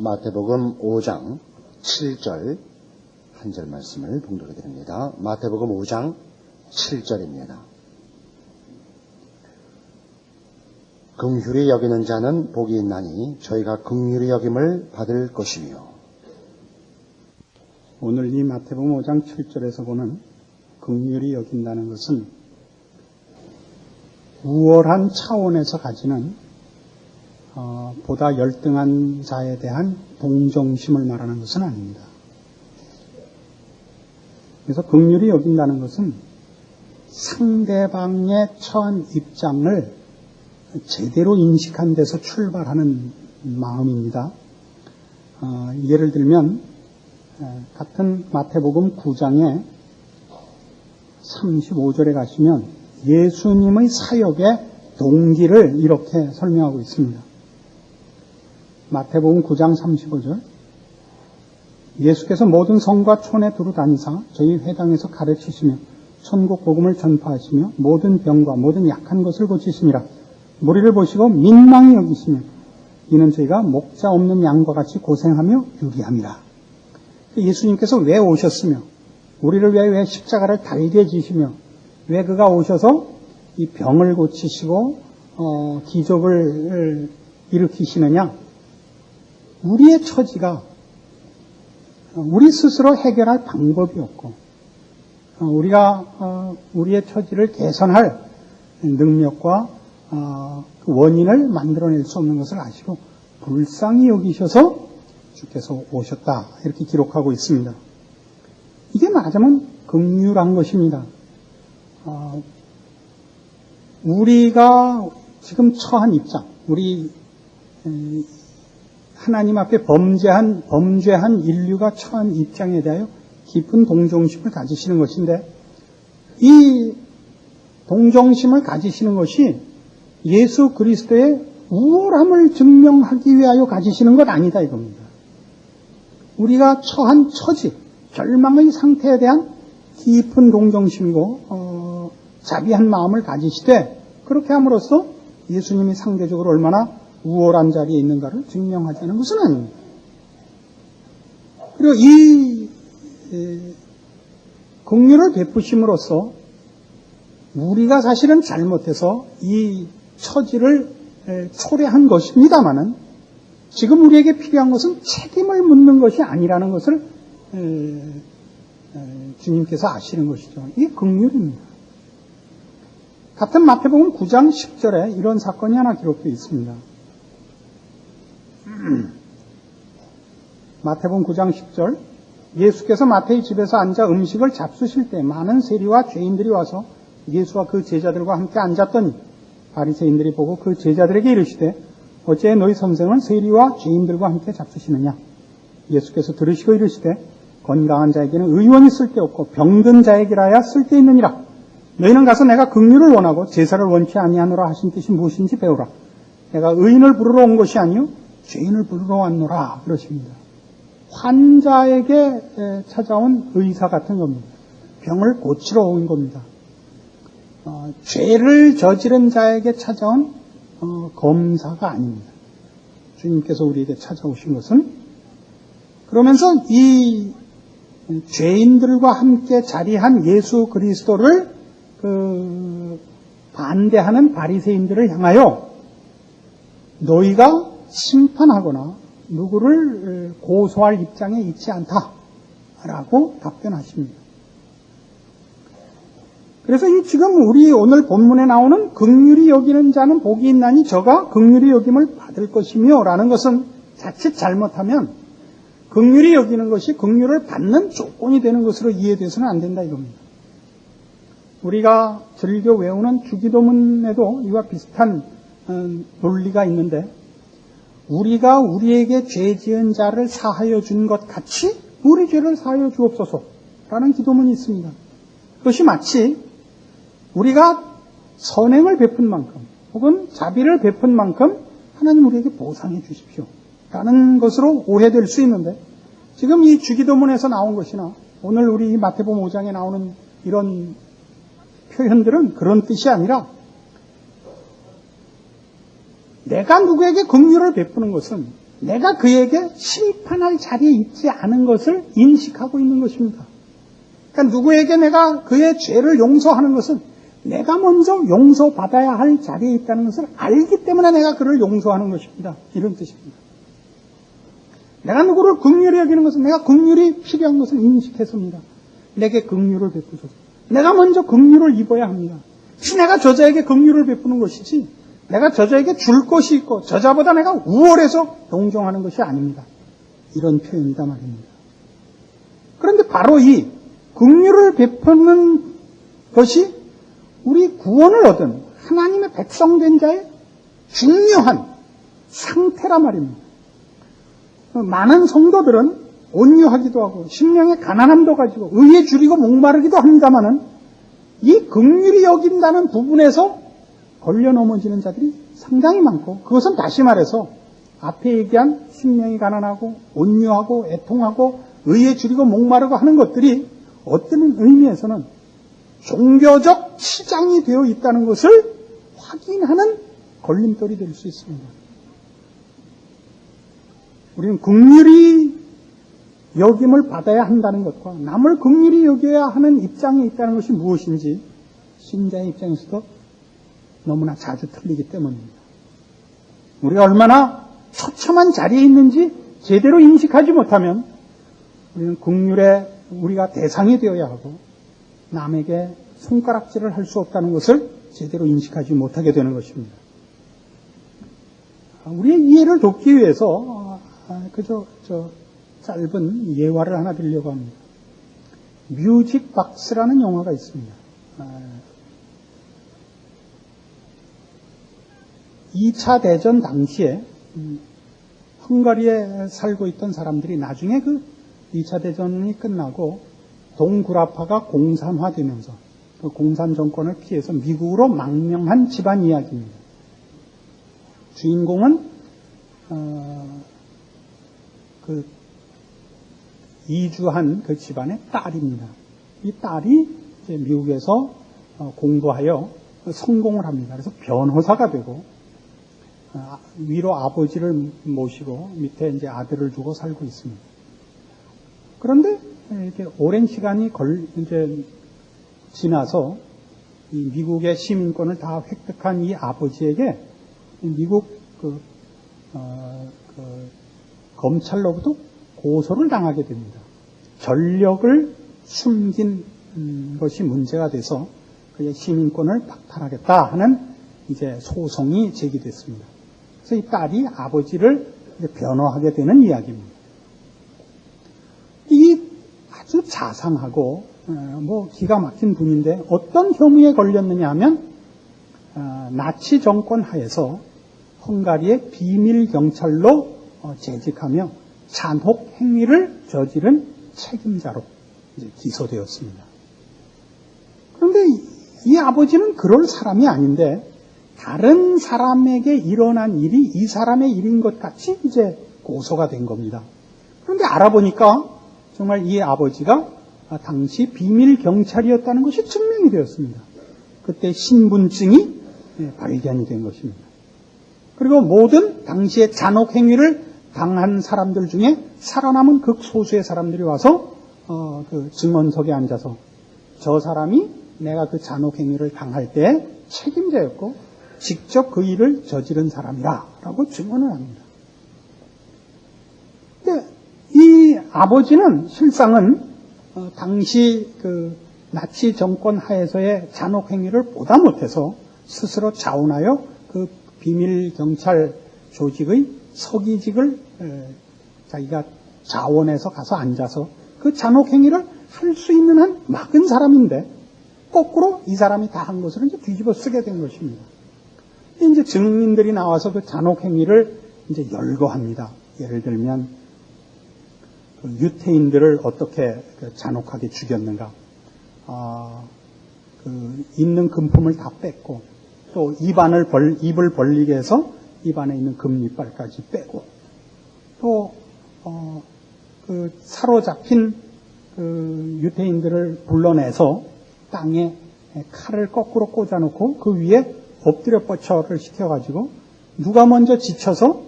마태복음 5장 7절 한 절 말씀을 봉독해 드립니다. 마태복음 5장 7절입니다. 긍휼히 여기는 자는 복이 있나니 저희가 긍휼히 여김을 받을 것이며. 오늘 이 마태복음 5장 7절에서 보는 긍휼히 여긴다는 것은 우월한 차원에서 가지는 보다 열등한 자에 대한 동정심을 말하는 것은 아닙니다. 그래서 긍휼히 여긴다는 것은 상대방의 처한 입장을 제대로 인식한 데서 출발하는 마음입니다. 예를 들면 같은 마태복음 9장에 35절에 가시면 예수님의 사역의 동기를 이렇게 설명하고 있습니다. 마태복음 9장 35절, 예수께서 모든 성과 촌에 두루 다니사 저희 회당에서 가르치시며 천국 복음을 전파하시며 모든 병과 모든 약한 것을 고치시니라. 무리를 보시고 민망히 여기시며 이는 저희가 목자 없는 양과 같이 고생하며 유리함이라. 예수님께서 왜 오셨으며 우리를 위해 왜 십자가를 달게 지시며 왜 그가 오셔서 이 병을 고치시고 기적을 일으키시느냐? 우리의 처지가 우리 스스로 해결할 방법이 없고 우리가 우리의 처지를 개선할 능력과 원인을 만들어낼 수 없는 것을 아시고 불쌍히 여기셔서 주께서 오셨다, 이렇게 기록하고 있습니다. 이게 말하자면 긍휼한 것입니다. 우리가 지금 처한 입장, 우리 하나님 앞에 범죄한 인류가 처한 입장에 대하여 깊은 동정심을 가지시는 것인데, 이 동정심을 가지시는 것이 예수 그리스도의 우월함을 증명하기 위하여 가지시는 것 아니다, 이겁니다. 우리가 처한 처지, 절망의 상태에 대한 깊은 동정심이고 자비한 마음을 가지시되, 그렇게 함으로써 예수님이 상대적으로 얼마나 우월한 자리에 있는가를 증명하자는 것은 아닙니다. 그리고 이 긍휼을 베푸심으로써 우리가 사실은 잘못해서 이 처지를 초래한 것입니다마는 지금 우리에게 필요한 것은 책임을 묻는 것이 아니라는 것을 주님께서 아시는 것이죠. 이게 긍휼입니다. 같은 마태복음 9장 10절에 이런 사건이 하나 기록되어 있습니다. 마태복음 9장 10절, 예수께서 마태의 집에서 앉아 음식을 잡수실 때 많은 세리와 죄인들이 와서 예수와 그 제자들과 함께 앉았더니 바리새인들이 보고 그 제자들에게 이르시되 어찌해 너희 선생은 세리와 죄인들과 함께 잡수시느냐? 예수께서 들으시고 이르시되 건강한 자에게는 의원이 쓸데없고 병든 자에게라야 쓸데있느니라. 너희는 가서 내가 긍휼을 원하고 제사를 원치 아니하노라 하신 뜻이 무엇인지 배우라. 내가 의인을 부르러 온 것이 아니요 죄인을 부르러 왔노라, 그러십니다. 환자에게 찾아온 의사 같은 겁니다. 병을 고치러 온 겁니다. 죄를 저지른 자에게 찾아온 검사가 아닙니다. 주님께서 우리에게 찾아오신 것은, 그러면서 이 죄인들과 함께 자리한 예수 그리스도를 반대하는 바리새인들을 향하여 너희가 심판하거나 누구를 고소할 입장에 있지 않다라고 답변하십니다. 그래서 이 지금 우리 오늘 본문에 나오는 긍휼히 여기는 자는 복이 있나니 저가 긍휼히 여김을 받을 것이며 라는 것은 자칫 잘못하면 긍휼히 여기는 것이 긍휼을 받는 조건이 되는 것으로 이해돼서는 안 된다, 이겁니다. 우리가 즐겨 외우는 주기도문에도 이와 비슷한 논리가 있는데, 우리가 우리에게 죄 지은 자를 사하여 준 것 같이 우리 죄를 사하여 주옵소서라는 기도문이 있습니다. 그것이 마치 우리가 선행을 베푼 만큼 혹은 자비를 베푼 만큼 하나님 우리에게 보상해 주십시오 라는 것으로 오해될 수 있는데, 지금 이 주기도문에서 나온 것이나 오늘 우리 마태복음 5장에 나오는 이런 표현들은 그런 뜻이 아니라, 내가 누구에게 긍휼을 베푸는 것은 내가 그에게 심판할 자리에 있지 않은 것을 인식하고 있는 것입니다. 그러니까 누구에게 내가 그의 죄를 용서하는 것은 내가 먼저 용서받아야 할 자리에 있다는 것을 알기 때문에 내가 그를 용서하는 것입니다. 이런 뜻입니다. 내가 누구를 긍휼히 여기는 것은 내가 긍휼이 필요한 것을 인식해서입니다. 내게 긍휼을 베푸소서. 내가 먼저 긍휼을 입어야 합니다. 내가 저자에게 긍휼을 베푸는 것이지 내가 저자에게 줄 것이 있고 저자보다 내가 우월해서 동정하는 것이 아닙니다. 이런 표현이다 말입니다. 그런데 바로 이 긍휼을 베푸는 것이 우리 구원을 얻은 하나님의 백성된 자의 중요한 상태란 말입니다. 많은 성도들은 온유하기도 하고 심령의 가난함도 가지고 의에 줄이고 목마르기도 합니다마는 이 긍휼히 여긴다는 부분에서 걸려 넘어지는 자들이 상당히 많고, 그것은 다시 말해서 앞에 얘기한 심령이 가난하고 온유하고 애통하고 의에 줄이고 목마르고 하는 것들이 어떤 의미에서는 종교적 치장이 되어 있다는 것을 확인하는 걸림돌이 될 수 있습니다. 우리는 긍휼히 여김을 받아야 한다는 것과 남을 긍휼히 여겨야 하는 입장에 있다는 것이 무엇인지 신자의 입장에서도 너무나 자주 틀리기 때문입니다. 우리가 얼마나 처참한 자리에 있는지 제대로 인식하지 못하면 우리는 긍휼에 우리가 대상이 되어야 하고 남에게 손가락질을 할 수 없다는 것을 제대로 인식하지 못하게 되는 것입니다. 우리의 이해를 돕기 위해서 그저 짧은 예화를 하나 드리려고 합니다. 뮤직박스라는 영화가 있습니다. 2차 대전 당시에 헝가리에 살고 있던 사람들이 나중에 그 2차 대전이 끝나고 동구라파가 공산화되면서 그 공산 정권을 피해서 미국으로 망명한 집안 이야기입니다. 주인공은 그 이주한 그 집안의 딸입니다. 이 딸이 이제 미국에서 공부하여 성공을 합니다. 그래서 변호사가 되고 위로 아버지를 모시고 밑에 이제 아들을 두고 살고 있습니다. 그런데 이렇게 오랜 시간이 이제 지나서 이 미국의 시민권을 다 획득한 이 아버지에게 미국 검찰로부터 고소를 당하게 됩니다. 전력을 숨긴 것이 문제가 돼서 그의 시민권을 박탈하겠다 하는 이제 소송이 제기됐습니다. 그래서 이 딸이 아버지를 변호하게 되는 이야기입니다. 이 아주 자상하고 기가 막힌 분인데 어떤 혐의에 걸렸느냐 하면 나치 정권 하에서 헝가리의 비밀 경찰로 재직하며 잔혹 행위를 저지른 책임자로 이제 기소되었습니다. 그런데 이 아버지는 그럴 사람이 아닌데 다른 사람에게 일어난 일이 이 사람의 일인 것 같이 이제 고소가 된 겁니다. 그런데 알아보니까 정말 이 아버지가 당시 비밀 경찰이었다는 것이 증명이 되었습니다. 그때 신분증이 발견이 된 것입니다. 그리고 모든 당시의 잔혹 행위를 당한 사람들 중에 살아남은 극소수의 사람들이 와서 그 증언석에 앉아서 저 사람이 내가 그 잔혹 행위를 당할 때 책임자였고 직접 그 일을 저지른 사람이라고 증언을 합니다. 근데 이 아버지는 실상은 당시 그 나치 정권 하에서의 잔혹 행위를 보다 못해서 스스로 자원하여 그 비밀 경찰 조직의 서기직을 자기가 자원해서 가서 앉아서 그 잔혹 행위를 할 수 있는 한 막은 사람인데 거꾸로 이 사람이 다 한 것을 이제 뒤집어 쓰게 된 것입니다. 이제 증인들이 나와서 그 잔혹 행위를 이제 열거합니다. 예를 들면 그 유태인들을 어떻게 잔혹하게 죽였는가, 그 있는 금품을 다 뺐고 또 입을 벌리게 해서 입안에 있는 금이빨까지 빼고 또 그 사로잡힌 그 유태인들을 불러내서 땅에 칼을 거꾸로 꽂아놓고 그 위에 엎드려 뻗쳐를 시켜가지고 누가 먼저 지쳐서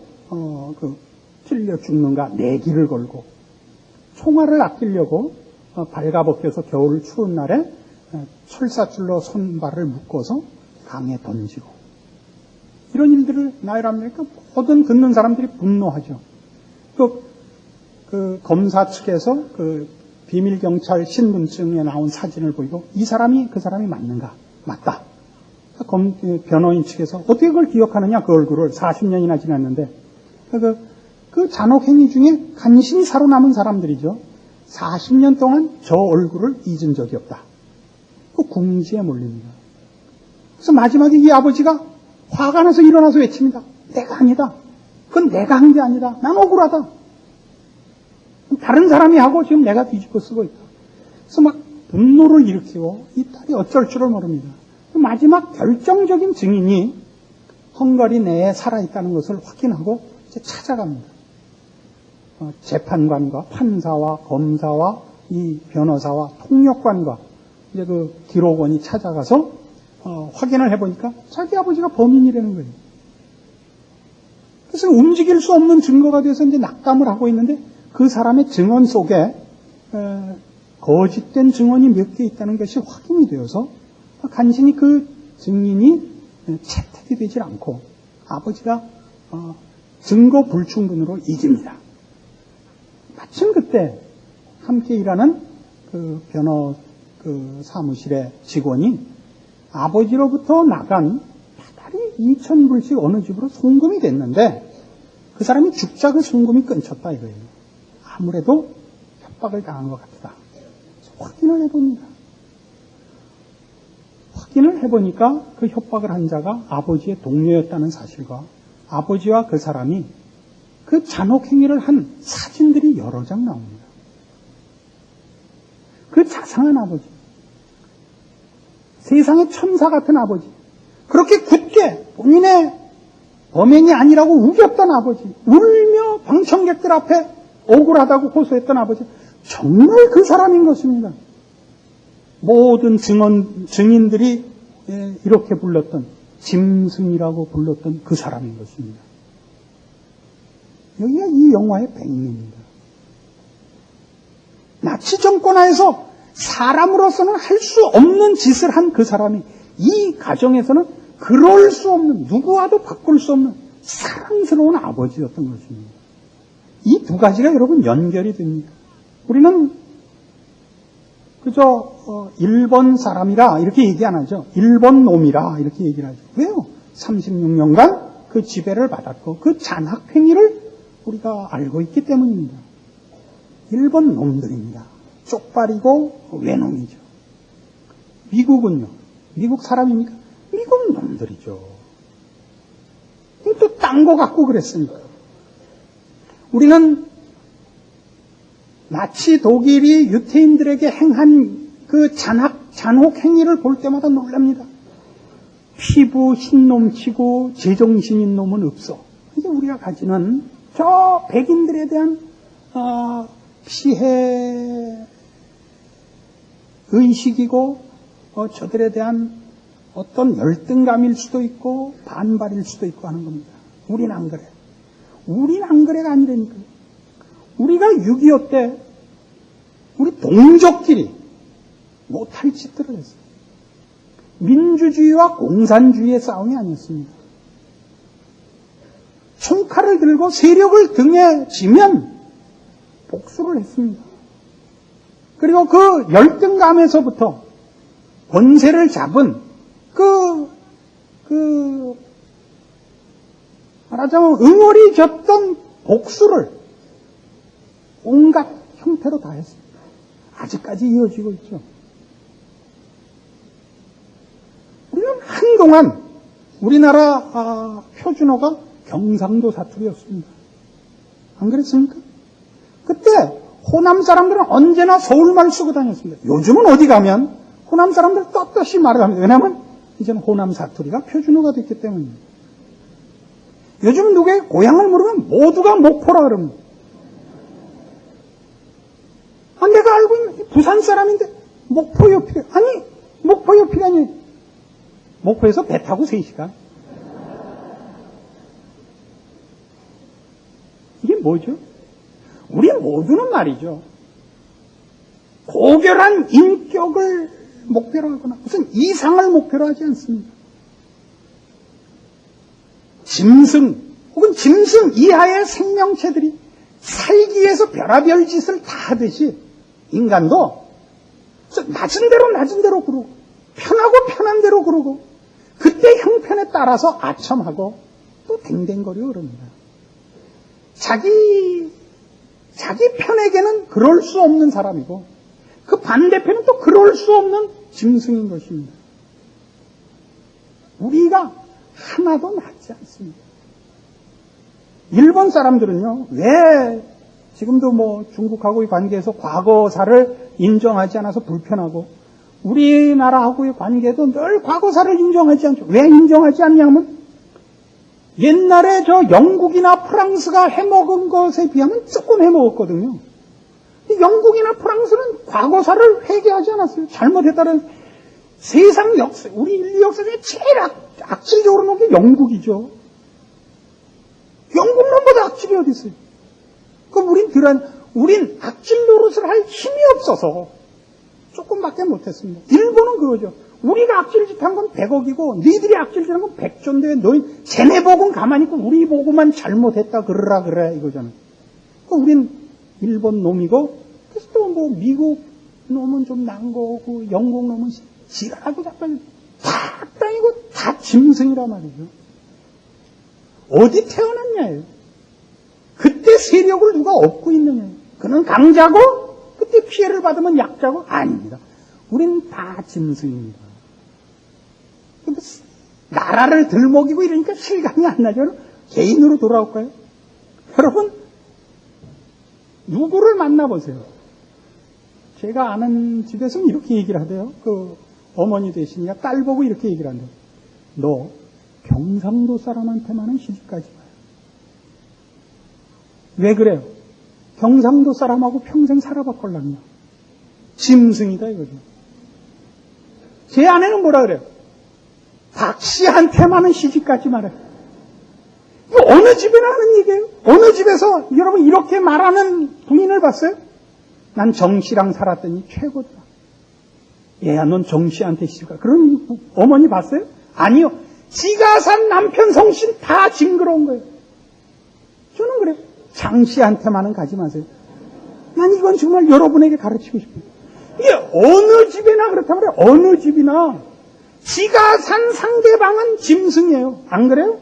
그 틀려 죽는가 내기를 걸고 총알을 아끼려고 발가벗겨서 겨울 추운 날에 철사줄로 손발을 묶어서 강에 던지고 이런 일들을 나열합니까? 모든 듣는 사람들이 분노하죠. 그 검사 측에서 그 비밀경찰 신분증에 나온 사진을 보이고 이 사람이 그 사람이 맞는가? 맞다. 변호인 측에서 어떻게 그걸 기억하느냐? 그 얼굴을 40년이나 지났는데 그 잔혹행위 중에 간신히 살아남은 사람들이죠. 40년 동안 저 얼굴을 잊은 적이 없다. 그 궁지에 몰립니다. 그래서 마지막에 이 아버지가 화가 나서 일어나서 외칩니다. 내가 아니다. 그건 내가 한 게 아니다. 난 억울하다. 다른 사람이 하고 지금 내가 뒤집어 쓰고 있다. 그래서 막 분노를 일으키고 이 딸이 어쩔 줄을 모릅니다. 마지막 결정적인 증인이 헝가리 내에 살아있다는 것을 확인하고 이제 찾아갑니다. 재판관과 판사와 검사와 이 변호사와 통역관과 이제 그 기록원이 찾아가서 확인을 해보니까 자기 아버지가 범인이라는 거예요. 그래서 움직일 수 없는 증거가 돼서 이제 낙담을 하고 있는데 그 사람의 증언 속에 거짓된 증언이 몇 개 있다는 것이 확인이 되어서 간신히 그 증인이 채택이 되질 않고 아버지가 증거 불충분으로 이깁니다. 마침 그때 함께 일하는 그 변호 그 사무실의 직원이 아버지로부터 나간 다달이 2,000불씩 어느 집으로 송금이 됐는데 그 사람이 죽자 그 송금이 끊쳤다 이거예요. 아무래도 협박을 당한 것 같다. 확인을 해봅니다. 확인을 해보니까 그 협박을 한 자가 아버지의 동료였다는 사실과 아버지와 그 사람이 그 잔혹행위를 한 사진들이 여러 장 나옵니다. 그 자상한 아버지, 세상의 천사 같은 아버지, 그렇게 굳게 본인의 범행이 아니라고 우겼던 아버지, 울며 방청객들 앞에 억울하다고 호소했던 아버지, 정말 그 사람인 것입니다. 모든 증인들이 이렇게 불렀던, 짐승이라고 불렀던 그 사람인 것입니다. 여기가 이 영화의 백미입니다. 나치 정권 하에서 사람으로서는 할 수 없는 짓을 한 그 사람이 이 가정에서는 그럴 수 없는, 누구와도 바꿀 수 없는 사랑스러운 아버지였던 것입니다. 이 두 가지가 여러분 연결이 됩니다. 우리는 그저 일본 사람이라 이렇게 얘기 안 하죠. 일본 놈이라 이렇게 얘기를 하죠. 왜요? 36년간 그 지배를 받았고 그 잔학행위를 우리가 알고 있기 때문입니다. 일본 놈들입니다. 쪽발이고 외놈이죠. 미국은요? 미국 사람입니까? 미국 놈들이죠. 또 딴 거 갖고 그랬으니까. 우리는 나치 독일이 유태인들에게 행한 그 잔혹 행위를 볼 때마다 놀랍니다. 피부 흰놈 치고 제정신인 놈은 없어. 이게 우리가 가지는 저 백인들에 대한 피해 의식이고 저들에 대한 어떤 열등감일 수도 있고 반발일 수도 있고 하는 겁니다. 우린 안 그래. 우린 안 그래가 아니라니까. 우리가 6.25 때 우리 동족끼리 못할 짓들을 했어요. 민주주의와 공산주의의 싸움이 아니었습니다. 총칼을 들고 세력을 등에 지면 복수를 했습니다. 그리고 그 열등감에서부터 권세를 잡은 말하자면 응어리 졌던 복수를 온갖 형태로 다 했습니다. 아직까지 이어지고 있죠. 우리는 한동안 우리나라 표준어가 경상도 사투리였습니다. 안 그랬습니까? 그때 호남 사람들은 언제나 서울말 쓰고 다녔습니다. 요즘은 어디 가면 호남 사람들 떳떳이 말을 합니다. 왜냐하면 이제는 호남 사투리가 표준어가 됐기 때문입니다. 요즘 누구의 고향을 물으면 모두가 목포라 그럽니다. 내가 알고 있는 부산 사람인데 목포 옆이래. 아니 목포 옆이라니. 목포에서 배 타고 3시간. 이게 뭐죠? 우리 모두는 말이죠. 고결한 인격을 목표로 하거나 무슨 이상을 목표로 하지 않습니다. 짐승 혹은 짐승 이하의 생명체들이 살기 위해서 별의별 짓을 다 하듯이 인간도 낮은 대로 그러고 편하고 편한 대로 그러고 그때 형편에 따라서 아첨하고 또 댕댕거리고 그럽니다. 자기 편에게는 그럴 수 없는 사람이고 그 반대편은 또 그럴 수 없는 짐승인 것입니다. 우리가 하나도 낫지 않습니다. 일본 사람들은요, 왜 지금도 뭐 중국하고의 관계에서 과거사를 인정하지 않아서 불편하고 우리나라하고의 관계도 늘 과거사를 인정하지 않죠. 왜 인정하지 않냐면 옛날에 저 영국이나 프랑스가 해먹은 것에 비하면 조금 해먹었거든요. 영국이나 프랑스는 과거사를 회개하지 않았어요. 잘못했다는 세상 역사, 우리 인류 역사 중에 제일 악질적으로 놓은 게 영국이죠. 영국 놈보다 악질이 어디 있어요? 그럼 우린 악질 노릇을 할 힘이 없어서 조금밖에 못했습니다. 일본은 그러죠. 우리가 악질짓한 건 100억이고 너희들이 악질짓한 건 100조인데 너희 쟤네 보고는 가만히 있고 우리 보고만 잘못했다 그러라 그래 이거잖아요. 우린 일본 놈이고 그래서 또 뭐 미국 놈은 좀 난 거고 영국 놈은 지랄하고 자꾸 다 땅이고 다 짐승이란 말이죠. 어디 태어났냐예요. 그때 세력을 누가 얻고 있느냐예요. 그는 강자고 그때 피해를 받으면 약자고 아닙니다. 우린 다 짐승입니다. 나라를 들먹이고 이러니까 실감이 안 나죠. 개인으로 돌아올까요? 여러분 누구를 만나보세요. 제가 아는 집에서는 이렇게 얘기를 하대요. 그 어머니 되시니까 딸 보고 이렇게 얘기를 한대요. 너 경상도 사람한테만은 시집가지 마요. 왜 그래요? 경상도 사람하고 평생 살아봤걸랑요. 짐승이다 이거죠. 제 아내는 뭐라 그래요? 박씨한테만은 시집가지 말아요. 이거 어느 집에나 하는 얘기예요. 어느 집에서 여러분 이렇게 말하는 부인을 봤어요? 난 정씨랑 살았더니 최고다. 얘야 넌 정씨한테 시집가. 그런 어머니 봤어요? 아니요. 지가 산 남편 성신 다 징그러운 거예요. 저는 그래요. 장씨한테만은 가지 마세요. 난 이건 정말 여러분에게 가르치고 싶어요. 이게 어느 집이나 그렇단 말이에요. 어느 집이나 지가 산 상대방은 짐승이에요. 안 그래요?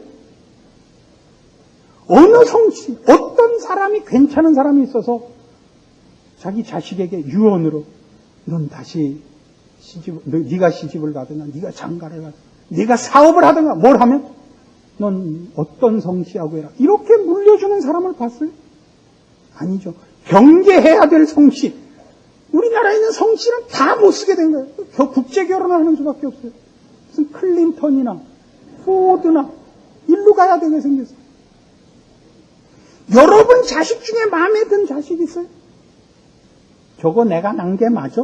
어느 성씨, 어떤 사람이 괜찮은 사람이 있어서 자기 자식에게 유언으로 넌 다시 네가 시집을 가든가 네가 장가를 가든가 네가 사업을 하든가 뭘 하면 넌 어떤 성씨하고 해라. 이렇게 물려주는 사람을 봤어요? 아니죠. 경계해야 될 성씨. 우리나라에 있는 성씨는 다 못 쓰게 된 거예요. 국제 결혼을 하는 수밖에 없어요. 무슨 클린턴이나 포드나 일로 가야 되게 생겼어요. 여러분 자식 중에 마음에 든 자식 있어요? 저거 내가 난 게 맞아?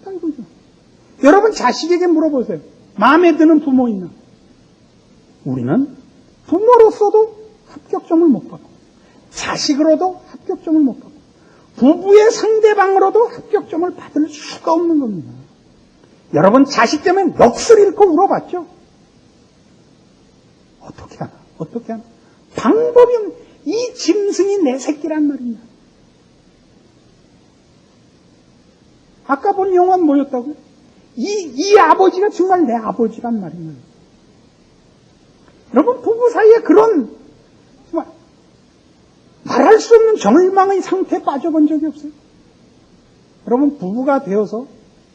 딱 이거죠. 여러분 자식에게 물어보세요. 마음에 드는 부모 있나? 우리는 부모로서도 합격점을 못 받고 자식으로도 합격점을 못 받고 부부의 상대방으로도 합격점을 받을 수가 없는 겁니다. 여러분 자식 때문에 넋을 잃고 울어봤죠? 어떻게 하나? 방법이 없는 이 짐승이 내 새끼란 말입니다. 아까 본 영화는 뭐였다고요? 이 아버지가 정말 내 아버지란 말입니다. 여러분 부부 사이에 그런 정말 말할 수 없는 절망의 상태에 빠져본 적이 없어요? 여러분 부부가 되어서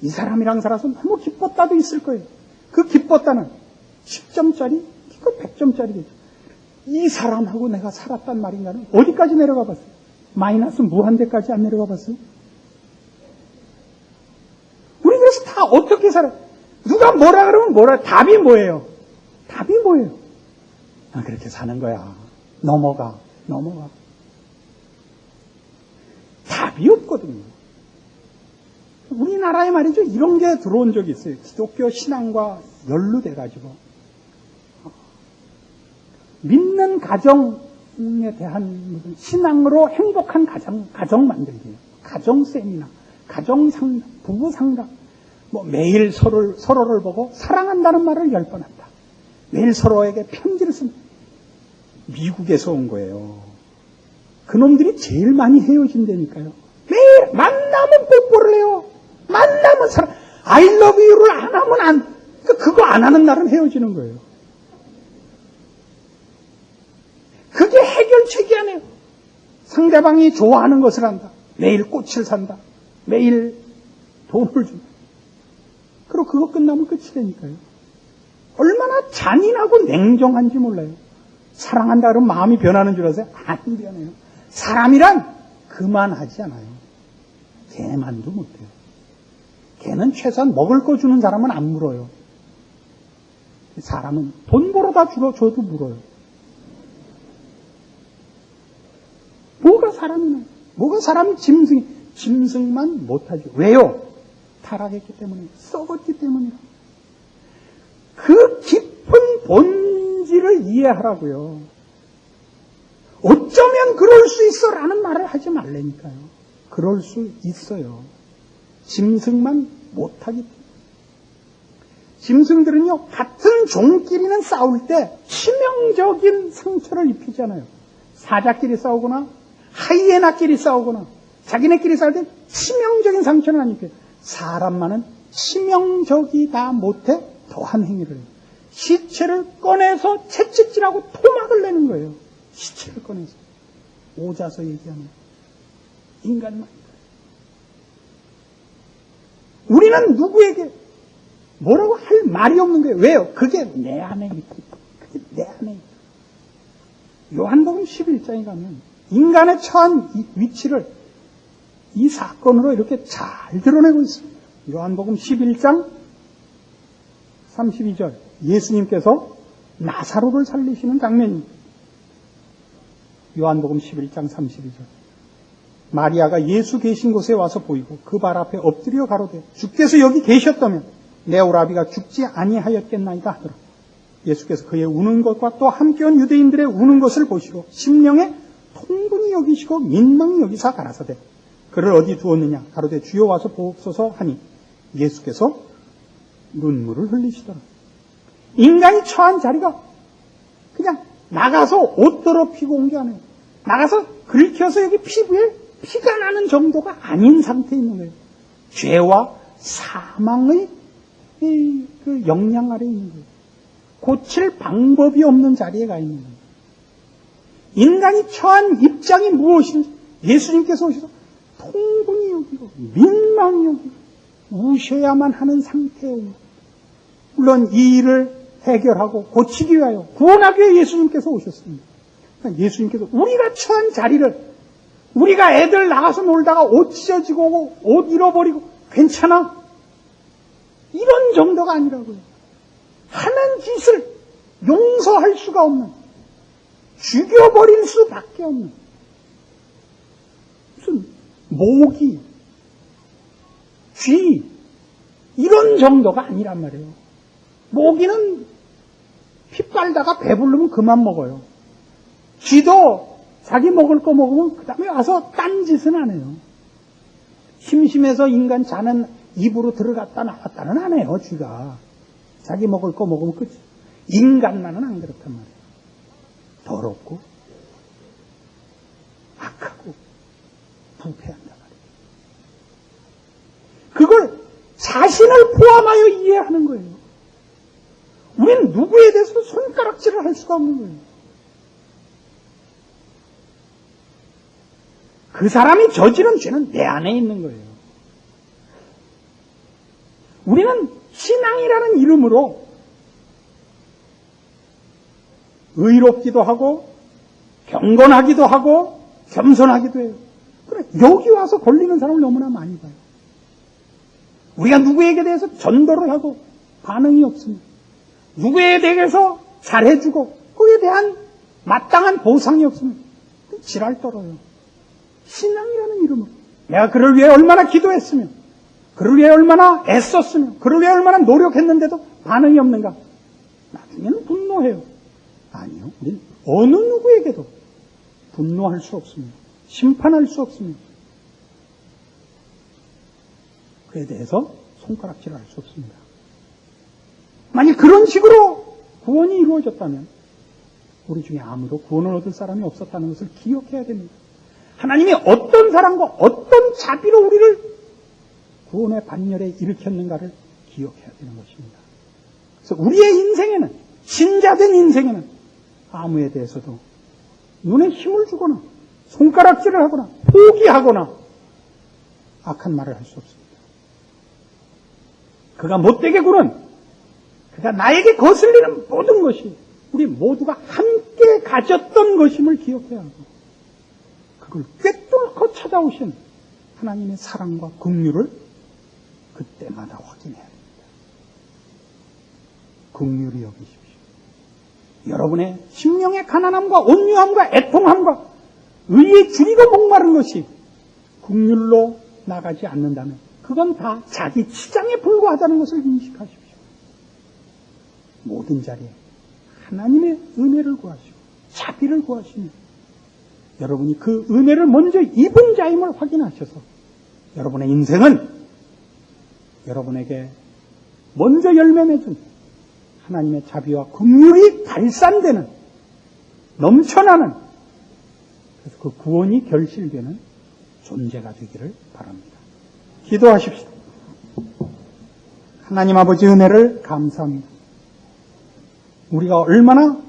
이 사람이랑 살아서 너무 기뻤다도 있을 거예요. 그 기뻤다는 10점짜리, 이거 100점짜리겠죠. 이 사람하고 내가 살았단 말인가는 어디까지 내려가 봤어요? 마이너스 무한대까지 안 내려가 봤어요? 우리 그래서 다 어떻게 살아요? 누가 뭐라 그러면 답이 뭐예요? 그렇게 사는 거야. 넘어가. 답이 없거든요. 우리나라에 말이죠. 이런 게 들어온 적이 있어요. 기독교 신앙과 연루돼가지고. 믿는 가정, 가정에 대한 무슨 신앙으로 행복한 가정 만들기예요. 가정 세미나, 가정 상담, 부부 상담. 뭐 매일 서로를 보고 사랑한다는 말을 10번 한다. 매일 서로에게 편지를 씁니다. 미국에서 온 거예요. 그놈들이 제일 많이 헤어진다니까요. 매일 만나면 뽀뽀를 해요. 만나면 I love you를 안 하면 그거 안 하는 날은 헤어지는 거예요. 그게 해결책이 아니에요. 상대방이 좋아하는 것을 한다. 매일 꽃을 산다. 매일 돈을 준다. 그리고 그거 끝나면 끝이라니까요. 얼마나 잔인하고 냉정한지 몰라요. 사랑한다 그러면 마음이 변하는 줄 아세요? 안 변해요. 사람이란 그만하지 않아요. 개만도 못해요. 개는 최소한 먹을 거 주는 사람은 안 물어요. 사람은 돈 벌어다 줘도 물어요. 뭐가 사람이나, 뭐가 사람이 짐승만 못하죠. 왜요? 타락했기 때문에, 썩었기 때문이라. 그 깊은 본질을 이해하라고요. 어쩌면 그럴 수 있어라는 말을 하지 말라니까요. 그럴 수 있어요. 짐승만 못하기 때문에. 짐승들은요, 같은 종끼리는 싸울 때 치명적인 상처를 입히잖아요. 사자끼리 싸우거나 하이에나끼리 싸우거나 자기네끼리 싸울 때 치명적인 상처는 안 입혀요. 사람만은 치명적이다 못해 더한 행위를 해요. 시체를 꺼내서 채찍질하고 토막을 내는 거예요. 시체를 꺼내서. 오자서 얘기하는 인간만. 우리는 누구에게 뭐라고 할 말이 없는 거예요. 왜요? 그게 내 안에 있고, 그게 내 안에 있고. 요한복음 11장에 가면 인간의 처한 위치를 이 사건으로 이렇게 잘 드러내고 있습니다. 요한복음 11장 32절 예수님께서 나사로를 살리시는 장면입니다. 요한복음 11장 32절 마리아가 예수 계신 곳에 와서 보이고 그 발 앞에 엎드려 가로되 주께서 여기 계셨다면 내 오라비가 죽지 아니하였겠나이다 하더라. 예수께서 그의 우는 것과 또 함께 온 유대인들의 우는 것을 보시고 심령에 통분히 여기시고 민망히 여기사 가라사대 그를 어디 두었느냐 가로되 주여 와서 보옵소서 하니 예수께서 눈물을 흘리시더라. 인간이 처한 자리가 그냥 나가서 옷 더럽히고 온 게 아니에요. 나가서 긁혀서 여기 피부에 피가 나는 정도가 아닌 상태에 있는 거예요. 죄와 사망의 그 영향 아래에 있는 거예요. 고칠 방법이 없는 자리에 가 있는 거예요. 인간이 처한 입장이 무엇인지 예수님께서 오셔서 통분히 여기고 민망히 여기고 우셔야만 하는 상태예요. 물론 이 일을 해결하고 고치기 위하여 구원하기 위해 예수님께서 오셨습니다. 그러니까 예수님께서 우리가 처한 자리를 우리가 애들 나가서 놀다가 옷 찢어지고 옷 잃어버리고 괜찮아? 이런 정도가 아니라고요. 하는 짓을 용서할 수가 없는 죽여버릴 수밖에 없는 무슨 모기, 쥐 이런 정도가 아니란 말이에요. 모기는 피 빨다가 배부르면 그만 먹어요. 쥐도 자기 먹을 거 먹으면 그 다음에 와서 딴 짓은 안 해요. 심심해서 인간 자는 입으로 들어갔다 나왔다는 안 해요. 쥐가 자기 먹을 거 먹으면 끝이에요. 인간만은 안 그렇단 말이에요. 더럽고 악하고 부패한단 말이에요. 그걸 자신을 포함하여 이해하는 거예요. 우리는 누구에 대해서 손가락질을 할 수가 없는 거예요. 그 사람이 저지른 죄는 내 안에 있는 거예요. 우리는 신앙이라는 이름으로 의롭기도 하고 경건하기도 하고 겸손하기도 해요. 그래, 여기 와서 걸리는 사람을 너무나 많이 봐요. 우리가 누구에게 대해서 전도를 하고 반응이 없습니다. 누구에 대해서 잘해주고 그에 대한 마땅한 보상이 없으면 지랄 떨어요. 신앙이라는 이름으로 내가 그를 위해 얼마나 기도했으며 그를 위해 얼마나 애썼으며 그를 위해 얼마나 노력했는데도 반응이 없는가? 나중에는 분노해요. 아니요. 우리는 어느 누구에게도 분노할 수 없습니다. 심판할 수 없습니다. 그에 대해서 손가락질을 할 수 없습니다. 만약 그런 식으로 구원이 이루어졌다면 우리 중에 아무도 구원을 얻을 사람이 없었다는 것을 기억해야 됩니다. 하나님이 어떤 사랑과 어떤 자비로 우리를 구원의 반열에 일으켰는가를 기억해야 되는 것입니다. 그래서 우리의 인생에는, 신자된 인생에는 아무에 대해서도 눈에 힘을 주거나 손가락질을 하거나 포기하거나 악한 말을 할 수 없습니다. 그가 못되게 구는, 그가 나에게 거슬리는 모든 것이 우리 모두가 함께 가졌던 것임을 기억해야 하고, 그걸 꿰뚫고 찾아오신 하나님의 사랑과 긍휼을 그때마다 확인해야 됩니다. 긍휼히 여기십시오. 여러분의 심령의 가난함과 온유함과 애통함과 의에 줄이고 목마른 것이 긍휼로 나가지 않는다면 그건 다 자기 치장에 불과하다는 것을 인식하십시오. 모든 자리에 하나님의 은혜를 구하시고 자비를 구하시며 여러분이 그 은혜를 먼저 입은 자임을 확인하셔서 여러분의 인생은 여러분에게 먼저 열매 맺은 하나님의 자비와 긍휼이 발산되는, 넘쳐나는, 그래서 그 구원이 결실되는 존재가 되기를 바랍니다. 기도하십시오. 하나님 아버지 은혜를 감사합니다. 우리가 얼마나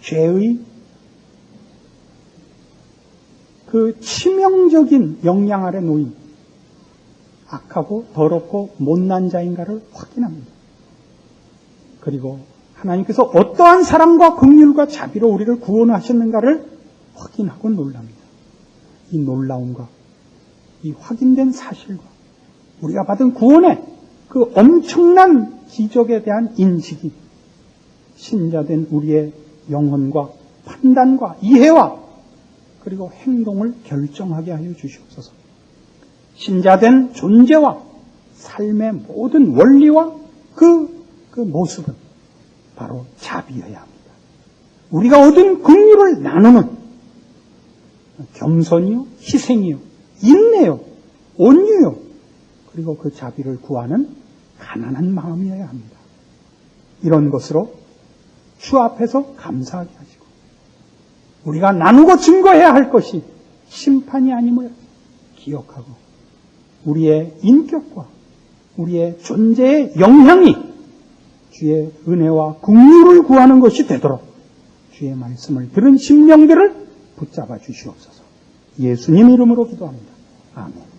죄의 그 치명적인 영향 아래 놓인 악하고 더럽고 못난 자인가를 확인합니다. 그리고 하나님께서 어떠한 사랑과 긍휼과 자비로 우리를 구원하셨는가를 확인하고 놀랍니다. 이 놀라움과 이 확인된 사실과 우리가 받은 구원의 그 엄청난 기적에 대한 인식이 신자된 우리의 영혼과 판단과 이해와 그리고 행동을 결정하게 하여 주시옵소서. 신자된 존재와 삶의 모든 원리와 그 모습은 바로 자비여야 합니다. 우리가 얻은 긍휼을 나누는 겸손이요, 희생이요, 인내요, 온유요, 그리고 그 자비를 구하는 가난한 마음이어야 합니다. 이런 것으로 주 앞에서 감사하게 하시고 우리가 나누고 증거해야 할 것이 심판이 아님을 기억하고 우리의 인격과 우리의 존재의 영향이 주의 은혜와 긍휼을 구하는 것이 되도록 주의 말씀을 들은 심령들을 붙잡아 주시옵소서. 예수님 이름으로 기도합니다. 아멘.